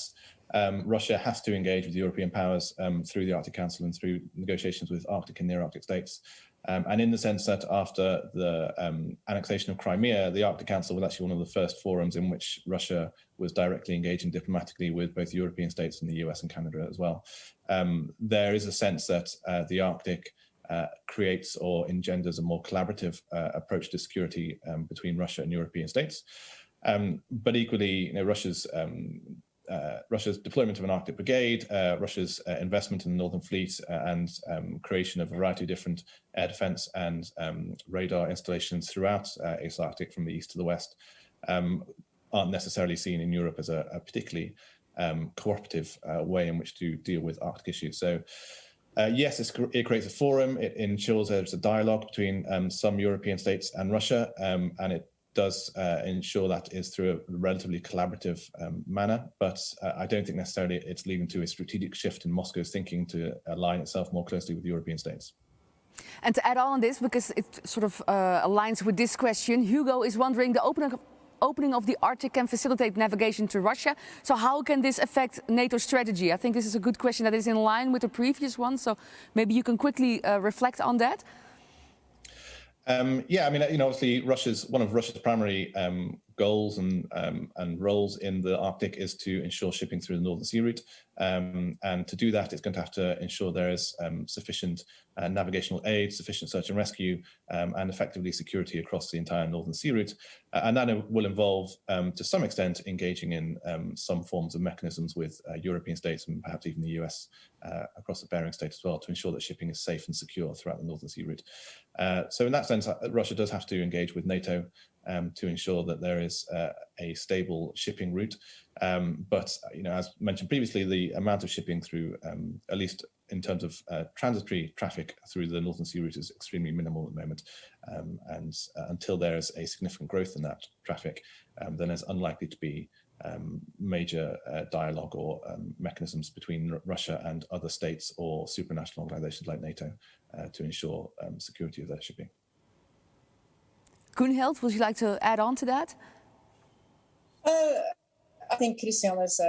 Russia has to engage with European powers through the Arctic Council and through negotiations with Arctic and near-Arctic states. And in the sense that after the annexation of Crimea, the Arctic Council was actually one of the first forums in which Russia was directly engaging diplomatically with both European states and the US and Canada as well. There is a sense that the Arctic creates or engenders a more collaborative approach to security between Russia and European states. But equally, Russia's deployment of an Arctic brigade, Russia's investment in the Northern Fleet, and creation of a variety of different air defense and radar installations throughout East Arctic from the east to the west aren't necessarily seen in Europe as a particularly cooperative way in which to deal with Arctic issues. So yes, it creates a forum. It ensures there's a dialogue between some European states and Russia, and it does ensure that is through a relatively collaborative manner, but I don't think necessarily it's leading to a strategic shift in Moscow's thinking to align itself more closely with European states. And to add on this, because it sort of aligns with this question, Hugo is wondering, the opening of the Arctic can facilitate navigation to Russia. So how can this affect NATO's strategy? I think this is a good question that is in line with the previous one. So maybe you can quickly reflect on that. Yeah, I mean, obviously, one of Russia's primary goals and roles in the Arctic is to ensure shipping through the Northern Sea route. And to do that, it's going to have to ensure there is sufficient navigational aid, sufficient search and rescue, and effectively security across the entire Northern Sea route. And that will involve, to some extent, engaging in some forms of mechanisms with European states and perhaps even the US across the Bering Strait as well, to ensure that shipping is safe and secure throughout the Northern Sea route. So in that sense, Russia does have to engage with NATO to ensure that there is a stable shipping route. But as mentioned previously, the amount of shipping through, at least in terms of transitory traffic through the Northern Sea route, is extremely minimal at the moment. And until there is a significant growth in that traffic, then there's unlikely to be major dialogue or mechanisms between Russia and other states or supranational organizations like NATO to ensure security of their shipping. Gunhild, would you like to add on to that? I think Christian has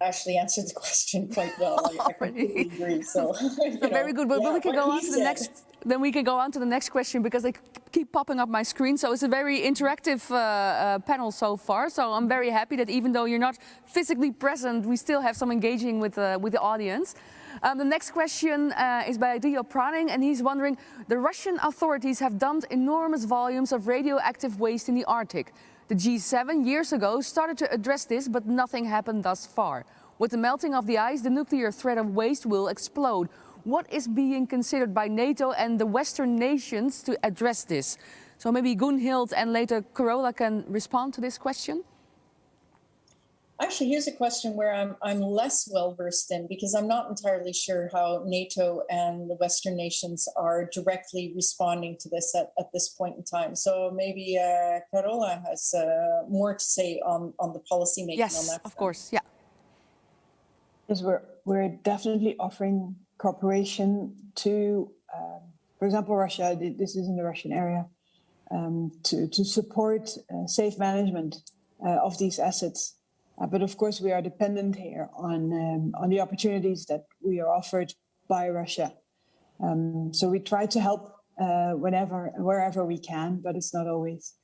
actually answered the question quite well. I completely agree. So, very good. But we can go on to the next. Then we can go on to the next question, because they keep popping up my screen. So it's a very interactive panel so far. So I'm very happy that even though you're not physically present, we still have some engaging with the audience. The next question is by Dio Praning, and he's wondering, the Russian authorities have dumped enormous volumes of radioactive waste in the Arctic. The G7 years ago started to address this, but nothing happened thus far. With the melting of the ice, the nuclear threat of waste will explode. What is being considered by NATO and the Western nations to address this? So maybe Gunhild and later Carola can respond to this question. Actually, here's a question where I'm less well versed in, because I'm not entirely sure how NATO and the Western nations are directly responding to this at this point in time. So maybe Carola has more to say on the policy making on that. Yes, of course, yeah. Yes, we're definitely offering cooperation to, for example, Russia. This is in the Russian area, to support safe management of these assets. But of course, we are dependent here on the opportunities that we are offered by Russia. So we try to help wherever we can, but it's not always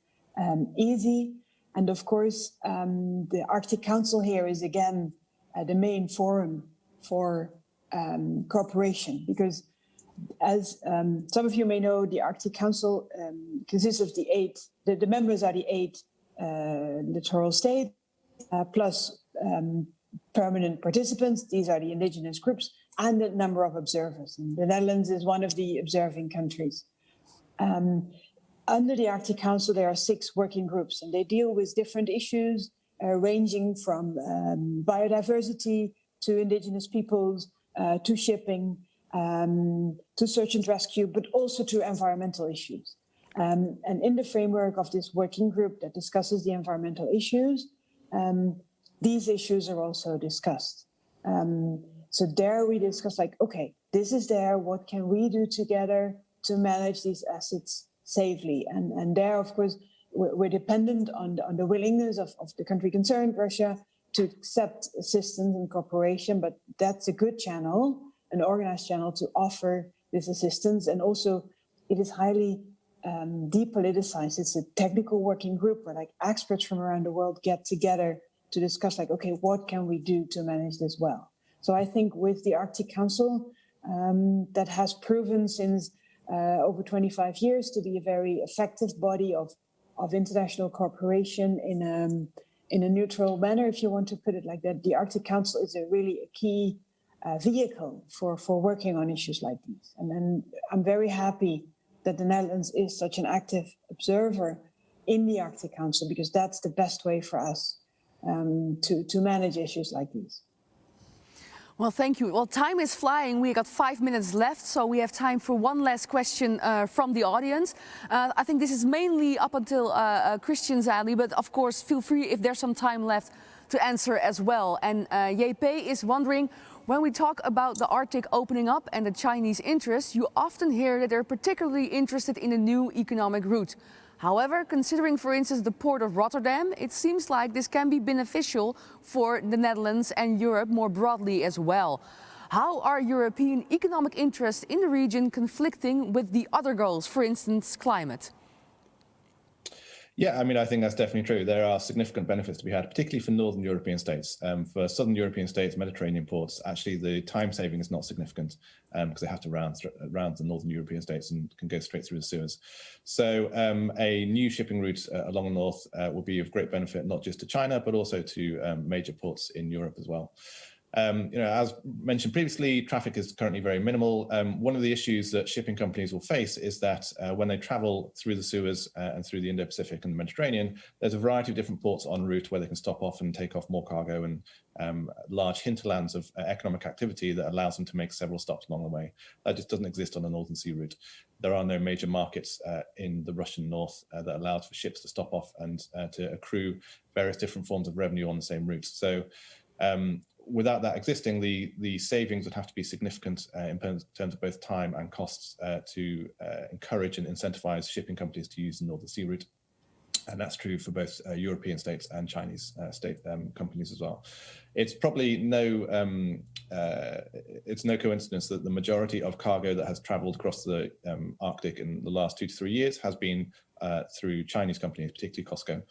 easy. And of course, the Arctic Council here is again the main forum for cooperation, because as some of you may know, the Arctic Council consists of the members are the 8 littoral states, plus permanent participants. These are the indigenous groups and a number of observers. And the Netherlands is one of the observing countries. Under the Arctic Council, there are 6 working groups, and they deal with different issues ranging from biodiversity to indigenous peoples, to shipping, to search and rescue, but also to environmental issues. And in the framework of this working group that discusses the environmental issues, these issues are also discussed. So there we discuss, like, okay, this is there, what can we do together to manage these assets safely? And there, of course, we're dependent on the willingness of the country concerned, Russia, to accept assistance and cooperation, but that's a good channel, an organized channel to offer this assistance. And also, it is highly depoliticized. It's a technical working group where like experts from around the world get together to discuss like, okay, what can we do to manage this well? So I think with the Arctic Council, that has proven since over 25 years to be a very effective body of international cooperation in a neutral manner, if you want to put it like that. The Arctic Council is really a key vehicle for working on issues like these. And then I'm very happy that the Netherlands is such an active observer in the Arctic Council, because that's the best way for us to manage issues like these. Well, thank you. Well, time is flying. We got 5 minutes left, so we have time for one last question from the audience. I think this is mainly up until Christian Zali, but of course, feel free if there's some time left to answer as well. And JP is wondering, when we talk about the Arctic opening up and the Chinese interest, you often hear that they're particularly interested in a new economic route. However, considering, for instance, the port of Rotterdam, it seems like this can be beneficial for the Netherlands and Europe more broadly as well. How are European economic interests in the region conflicting with the other goals, for instance, climate? Yeah, I mean, I think that's definitely true. There are significant benefits to be had, particularly for Northern European states. For Southern European states, Mediterranean ports, actually the time saving is not significant because they have to round the Northern European states and can go straight through the Suez. So a new shipping route along the north will be of great benefit, not just to China, but also to major ports in Europe as well. As mentioned previously, traffic is currently very minimal. One of the issues that shipping companies will face is that when they travel through the Suez and through the Indo-Pacific and the Mediterranean, there's a variety of different ports en route where they can stop off and take off more cargo, and large hinterlands of economic activity that allows them to make several stops along the way. That just doesn't exist on the Northern Sea route. There are no major markets in the Russian north that allows for ships to stop off and to accrue various different forms of revenue on the same route. So without that existing, the savings would have to be significant in terms of both time and costs to encourage and incentivize shipping companies to use the Northern Sea route. And that's true for both European states and Chinese state companies as well. It's probably it's no coincidence that the majority of cargo that has traveled across the Arctic in the last 2 to 3 years has been through Chinese companies, particularly COSCO.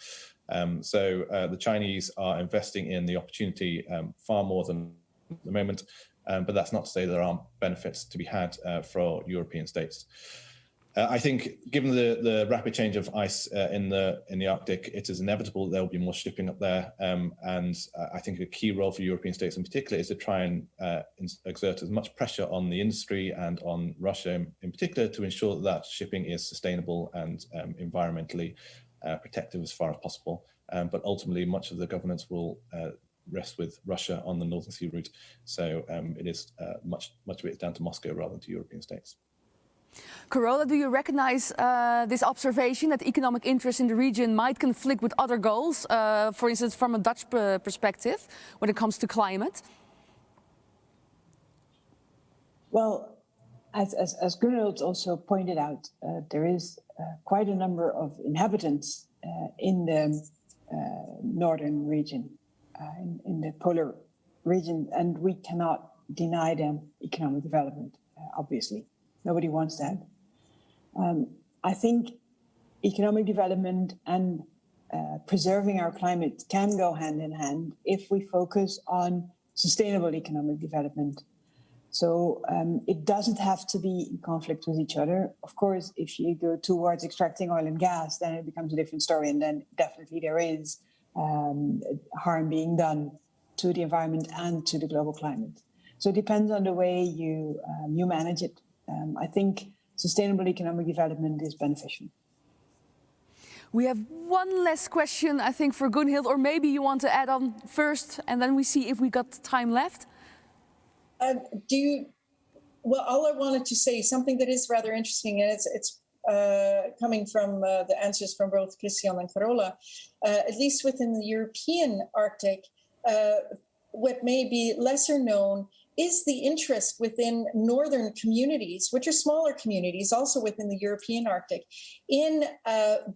So the Chinese are investing in the opportunity far more than at the moment, but that's not to say there aren't benefits to be had for European states. I think, given the rapid change of ice in the Arctic, it is inevitable that there will be more shipping up there, and I think a key role for European states in particular is to try and exert as much pressure on the industry and on Russia in particular to ensure that shipping is sustainable and environmentally protective as far as possible. But ultimately, much of the governance will rest with Russia on the Northern Sea route. So it is much of it is down to Moscow rather than to European states. Carola, do you recognize this observation that economic interest in the region might conflict with other goals, for instance, from a Dutch perspective, when it comes to climate? Well, as Gunhild also pointed out, there is quite a number of inhabitants in the northern region, in the polar region, and we cannot deny them economic development, obviously. Nobody wants that. I think economic development and preserving our climate can go hand in hand if we focus on sustainable economic development. So it doesn't have to be in conflict with each other. Of course, if you go towards extracting oil and gas, then it becomes a different story. And then definitely there is harm being done to the environment and to the global climate. So it depends on the way you manage it. I think sustainable economic development is beneficial. We have one last question, I think, for Gunhild, or maybe you want to add on first, and then we see if we got time left. Well, all I wanted to say, something that is rather interesting, and it's coming from the answers from both Christian and Carola, at least within the European Arctic, what may be lesser known is the interest within northern communities, which are smaller communities also within the European Arctic, in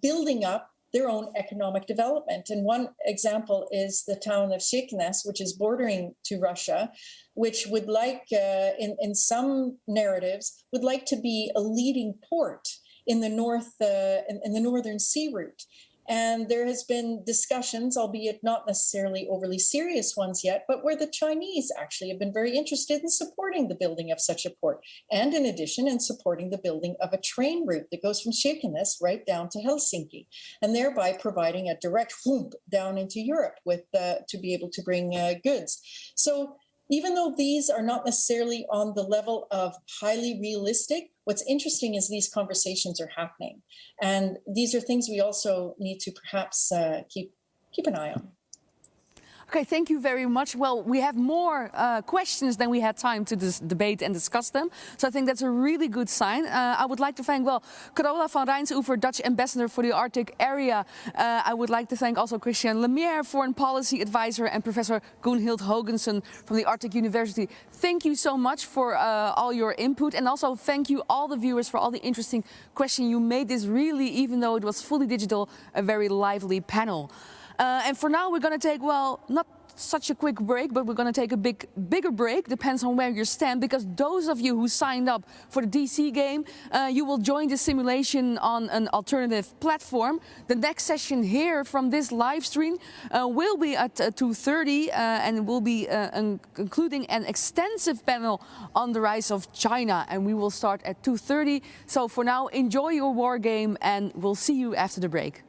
building up their own economic development. And one example is the town of Shekenes, which is bordering to Russia, which would like, in some narratives, would like to be a leading port in the northern sea route. And there has been discussions, albeit not necessarily overly serious ones yet, but where the Chinese actually have been very interested in supporting the building of such a port. And in addition, in supporting the building of a train route that goes from Shekenes right down to Helsinki, and thereby providing a direct whoop down into Europe with to be able to bring goods. So even though these are not necessarily on the level of highly realistic, what's interesting is these conversations are happening. And these are things we also need to perhaps keep an eye on. Okay, thank you very much. Well, we have more questions than we had time to debate and discuss them. So I think that's a really good sign. I would like to thank, Carola van Rijnsoever, Dutch ambassador for the Arctic area. I would like to thank also Christian Le Mière, foreign policy advisor, and Professor Gunhild Hoogensen from the Arctic University. Thank you so much for all your input. And also thank you all the viewers for all the interesting questions. You made this really, even though it was fully digital, a very lively panel. And for now, we're going to take, not such a quick break, but we're going to take a bigger break, depends on where you stand, because those of you who signed up for the DC game, you will join the simulation on an alternative platform. The next session here from this live stream will be at 2:30 and will be including an extensive panel on the rise of China, and we will start at 2:30. So for now, enjoy your war game, and we'll see you after the break.